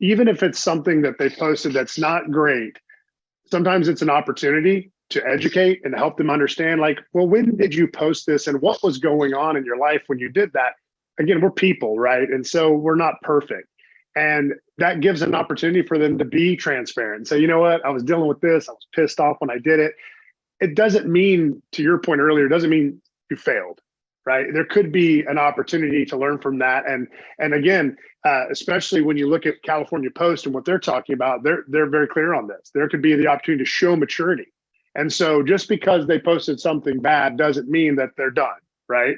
Even if it's something that they posted that's not great, sometimes it's an opportunity to educate and help them understand, like, well, when did you post this and what was going on in your life when you did that? Again, we're people, right? And so we're not perfect. And that gives an opportunity for them to be transparent and say, you know what, I was dealing with this. I was pissed off when I did it. It doesn't mean, to your point earlier, it doesn't mean you failed, right? There could be an opportunity to learn from that. And again, especially when you look at California Post and what they're talking about, they're very clear on this. There could be the opportunity to show maturity. And so just because they posted something bad doesn't mean that they're done, right?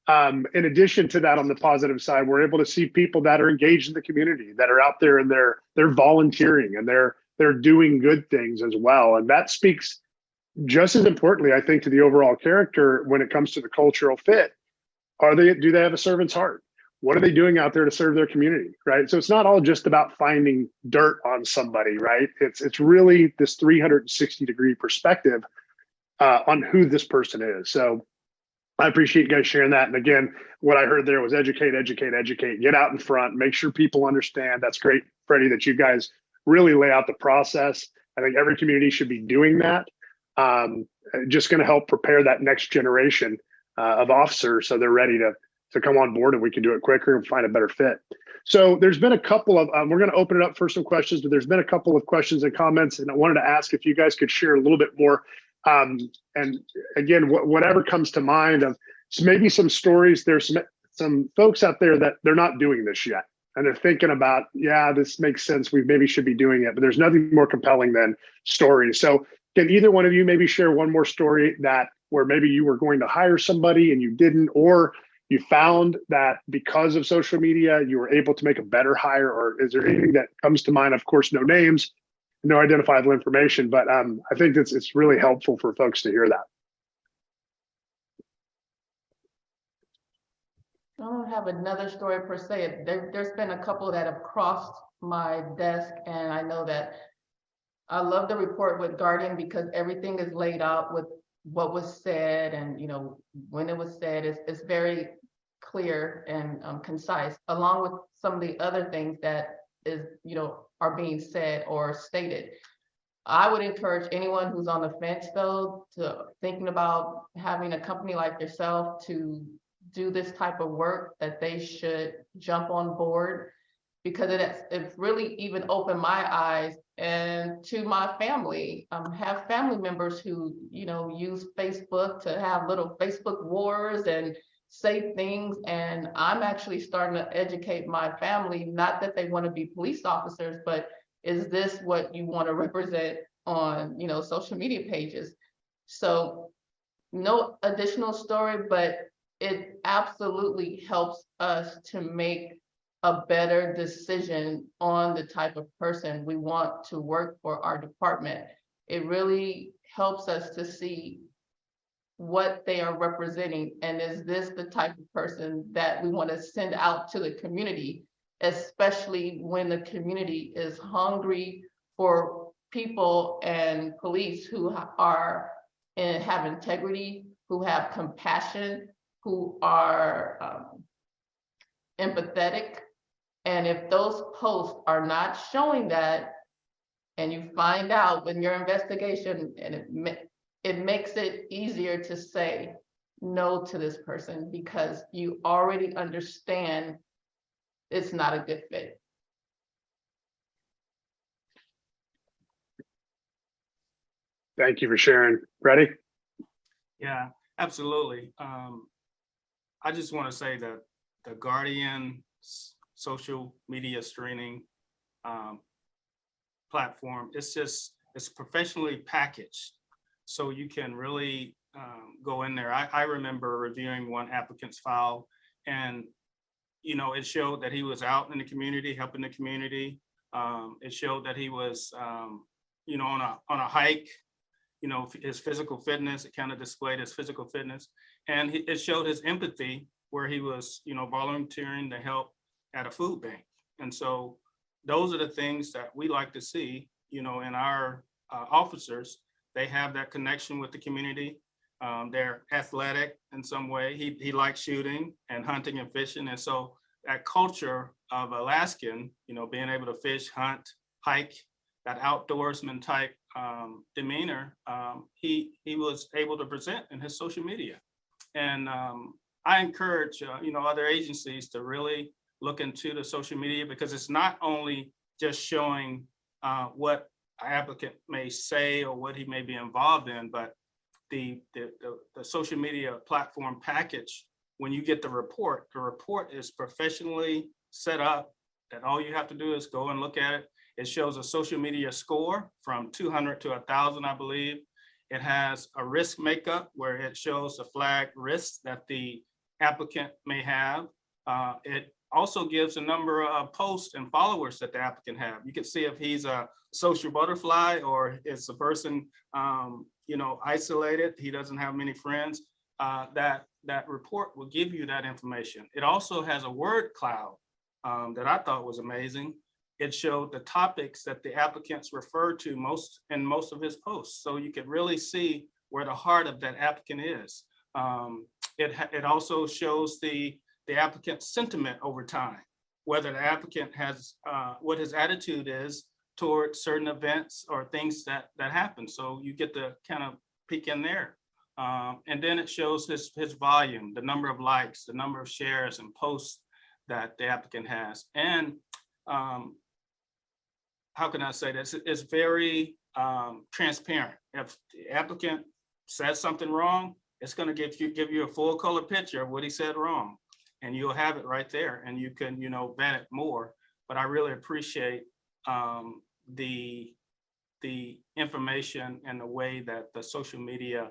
In addition to that, on the positive side, we're able to see people that are engaged in the community, that are out there and they're volunteering and they're doing good things as well. And that speaks just as importantly, I think, to the overall character when it comes to the cultural fit. Do they have a servant's heart? What are they doing out there to serve their community, right? So it's not all just about finding dirt on somebody, right? It's really this 360-degree perspective on who this person is. So I appreciate you guys sharing that. And again, what I heard there was educate, educate, educate, get out in front, make sure people understand. That's great, Freddie, that you guys really lay out the process. I think every community should be doing that. Just going to help prepare that next generation of officers so they're ready to come on board and we can do it quicker and find a better fit. So there's been a couple of, we're going to open it up for some questions, but there's been a couple of questions and comments, and I wanted to ask if you guys could share a little bit more. And again, whatever comes to mind of maybe some stories. There's some folks out there that they're not doing this yet. And they're thinking about, yeah, this makes sense. We maybe should be doing it, but there's nothing more compelling than stories. So can either one of you maybe share one more story where maybe you were going to hire somebody and you didn't, or you found that because of social media, you were able to make a better hire? Or is there anything that comes to mind? Of course, no names, no identifiable information, but I think it's really helpful for folks to hear that. I don't have another story per se. There's been a couple that have crossed my desk, and I know that I love the report with Guardian because everything is laid out with what was said and when it was said. It's very clear and concise, along with some of the other things that are being said or stated. I would encourage anyone who's on the fence, though, to thinking about having a company like yourself to do this type of work, that they should jump on board, because it's really even opened my eyes and to my family. Have family members who use Facebook to have little Facebook wars and say things, and I'm actually starting to educate my family, not that they want to be police officers, but is this what you want to represent on social media pages? So no additional story, but it absolutely helps us to make a better decision on the type of person we want to work for our department. It really helps us to see what they are representing, and is this the type of person that we want to send out to the community, especially when the community is hungry for people and police who have integrity, who have compassion, who are empathetic. And if those posts are not showing that, and you find out in your investigation, and it makes it easier to say no to this person because you already understand it's not a good fit. Thank you for sharing. Ready? Yeah, absolutely. I just want to say that the Guardian social media streaming platform, it's professionally packaged. So you can really go in there. I remember reviewing one applicant's file, and it showed that he was out in the community, helping the community. It showed that he was on a hike, his physical fitness. It kind of displayed his physical fitness, and it showed his empathy, where he was volunteering to help at a food bank. And so those are the things that we like to see in our officers. They have that connection with the community. They're athletic in some way. He likes shooting and hunting and fishing, and so that culture of Alaskan, being able to fish, hunt, hike, that outdoorsman type demeanor, he was able to present in his social media. And I encourage other agencies to really look into the social media, because it's not only just showing what an applicant may say or what he may be involved in, but the social media platform package. When you get the report is professionally set up, that all you have to do is go and look at it. It shows a social media score from 200 to 1,000, I believe. It has a risk makeup where it shows the flag risks that the applicant may have. It also gives a number of posts and followers that the applicant have. You can see if he's a social butterfly or is a person, isolated, he doesn't have many friends. That report will give you that information. It also has a word cloud that I thought was amazing. It showed the topics that the applicants refer to most in most of his posts. So you could really see where the heart of that applicant is. It also shows the applicant's sentiment over time, whether the applicant has, what his attitude is toward certain events or things that happen. So you get to kind of peek in there. And then it shows his volume, the number of likes, the number of shares and posts that the applicant has. And how can I say this? It's very transparent. If the applicant says something wrong, it's going to give you a full color picture of what he said wrong, and you'll have it right there, and you can vet it more. But I really appreciate the information and the way that the social media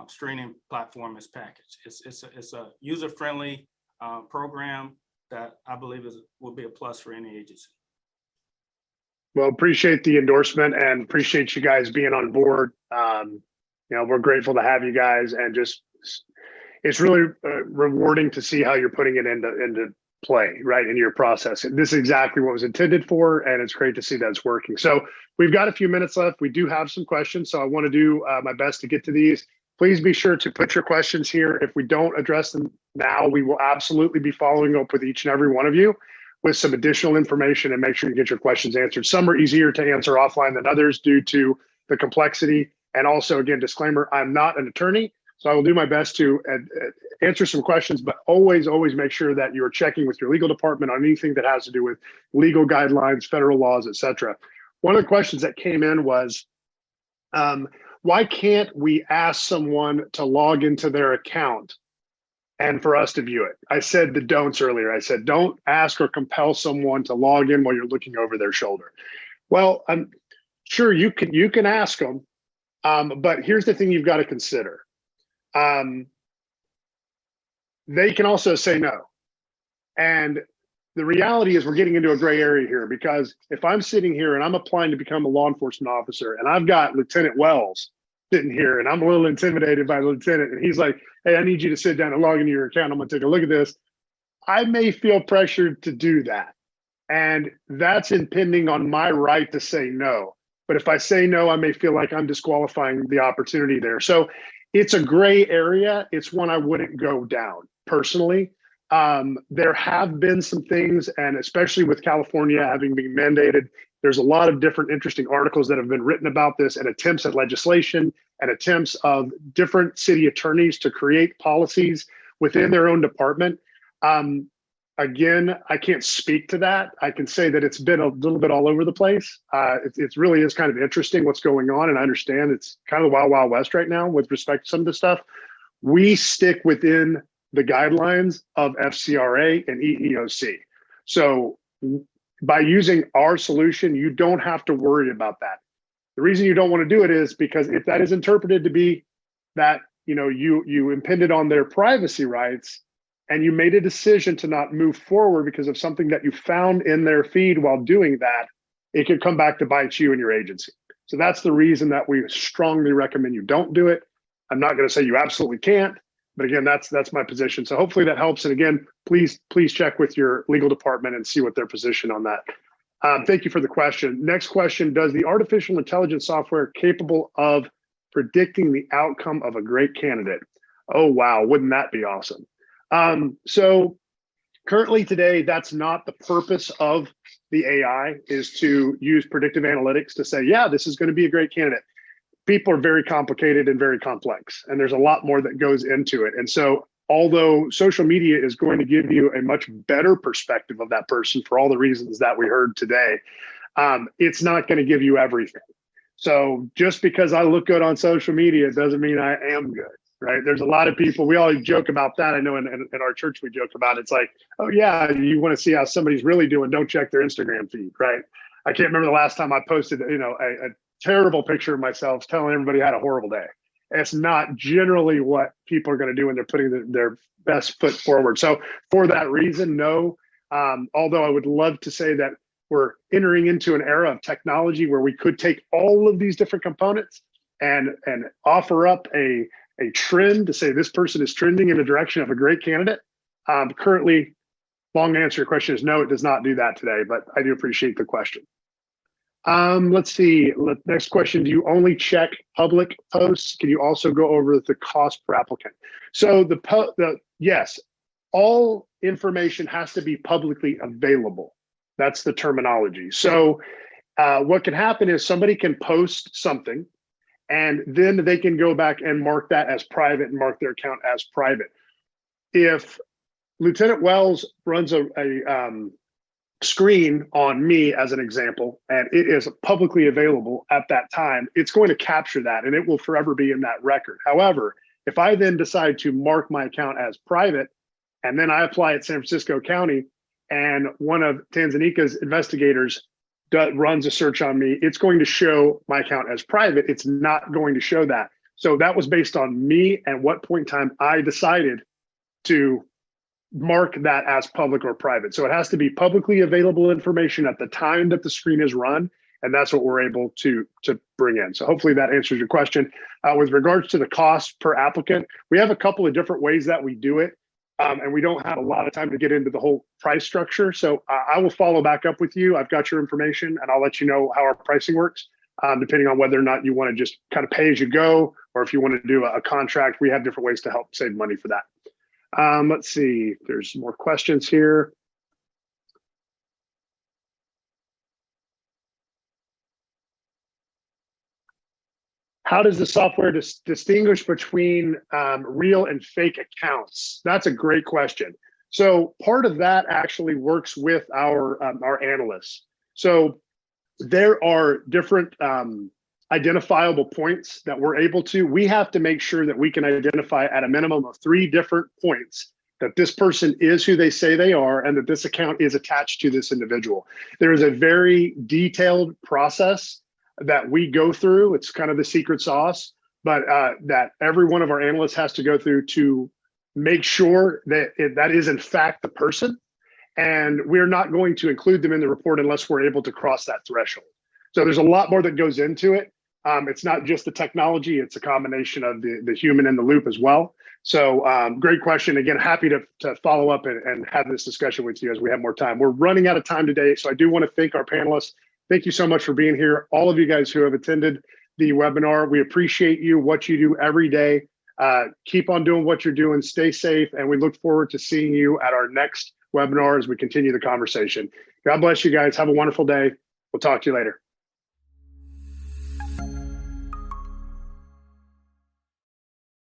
streaming platform is packaged. It's a user-friendly program that I believe will be a plus for any agency. Well, appreciate the endorsement and appreciate you guys being on board. We're grateful to have you guys, and just it's really rewarding to see how you're putting it into play, right, in your process. This is exactly what was intended for, and it's great to see that it's working. So we've got a few minutes left. We do have some questions, so I want to do my best to get to these. Please be sure to put your questions here. If we don't address them now, we will absolutely be following up with each and every one of you with some additional information, and make sure you get your questions answered. Some are easier to answer offline than others due to the complexity. And also, again, disclaimer, I'm not an attorney, so I will do my best to answer some questions, but always make sure that you're checking with your legal department on anything that has to do with legal guidelines, federal laws, et cetera. One of the questions that came in was, why can't we ask someone to log into their account and for us to view it? I said the don'ts earlier. I said, don't ask or compel someone to log in while you're looking over their shoulder. Well, I'm sure you can ask them, but here's the thing you've got to consider. They can also say no. And the reality is we're getting into a gray area here, because if I'm sitting here and I'm applying to become a law enforcement officer, and I've got Lieutenant Wells sitting here and I'm a little intimidated by the lieutenant, and he's like, hey, I need you to sit down and log into your account. I'm going to take a look at this. I may feel pressured to do that. And that's impinging on my right to say no. But if I say no, I may feel like I'm disqualifying the opportunity there. So it's a gray area. It's one I wouldn't go down personally. There have been some things, and especially with California having been mandated, there's a lot of different interesting articles that have been written about this, and attempts at legislation and attempts of different city attorneys to create policies within their own department. Again, I can't speak to that. I can say that it's been a little bit all over the place. It really is kind of interesting what's going on. And I understand it's kind of the wild, wild west right now with respect to some of this stuff. We stick within the guidelines of FCRA and EEOC. So by using our solution, you don't have to worry about that. The reason you don't want to do it is because if that is interpreted to be that, you impended on their privacy rights, and you made a decision to not move forward because of something that you found in their feed while doing that, it could come back to bite you and your agency. So that's the reason that we strongly recommend you don't do it. I'm not going to say you absolutely can't, but again, that's my position. So hopefully that helps. And again, please check with your legal department and see what their position on that. Thank you for the question. Next question, does the artificial intelligence software capable of predicting the outcome of a great candidate? Oh, wow. Wouldn't that be awesome? So currently today, that's not the purpose of the AI, is to use predictive analytics to say, yeah, this is going to be a great candidate. People are very complicated and very complex, and there's a lot more that goes into it. And so although social media is going to give you a much better perspective of that person for all the reasons that we heard today, it's not going to give you everything. So just because I look good on social media doesn't mean I am good. Right. There's a lot of people, we always joke about that. I know in our church, we joke about it. It's like, oh yeah, you want to see how somebody's really doing, don't check their Instagram feed. Right. I can't remember the last time I posted, a terrible picture of myself telling everybody I had a horrible day. And it's not generally what people are going to do when they're putting their best foot forward. So for that reason, no. Although I would love to say that we're entering into an era of technology where we could take all of these different components and offer up a trend to say this person is trending in the direction of a great candidate. Currently, long answer to your question is no, it does not do that today, but I do appreciate the question. Let's see, next question. Do you only check public posts? Can you also go over the cost per applicant? So yes, all information has to be publicly available. That's the terminology. So what can happen is somebody can post something, and then they can go back and mark that as private and mark their account as private. If Lieutenant Wells runs a screen on me as an example, and it is publicly available at that time, it's going to capture that and it will forever be in that record. However, if I then decide to mark my account as private, and then I apply at San Francisco County, and one of Tanzanica's investigators runs a search on me, it's going to show my account as private. It's not going to show that. So that was based on me and what point in time I decided to mark that as public or private. So it has to be publicly available information at the time that the screen is run. And that's what we're able to bring in. So hopefully that answers your question. With regards to the cost per applicant, we have a couple of different ways that we do it. And we don't have a lot of time to get into the whole price structure. So I will follow back up with you. I've got your information and I'll let you know how our pricing works, depending on whether or not you want to just kind of pay as you go, or if you want to do a contract. We have different ways to help save money for that. Let's see, there's more questions here. How does the software distinguish between real and fake accounts? That's a great question. So part of that actually works with our analysts. So there are different identifiable points that we're able to. We have to make sure that we can identify at a minimum of 3 different points that this person is who they say they are and that this account is attached to this individual. There is a very detailed process that we go through. It's kind of the secret sauce, but that every one of our analysts has to go through to make sure that that is in fact the person. And we're not going to include them in the report unless we're able to cross that threshold. So there's a lot more that goes into it. It's not just the technology, it's a combination of the human in the loop as well. So great question. Again, happy to follow up and have this discussion with you as we have more time. We're running out of time today, so I do want to thank our panelists. Thank you so much for being here. All of you guys who have attended the webinar, we appreciate you, what you do every day. Keep on doing what you're doing, stay safe, and we look forward to seeing you at our next webinar as we continue the conversation. God bless you guys. Have a wonderful day. We'll talk to you later.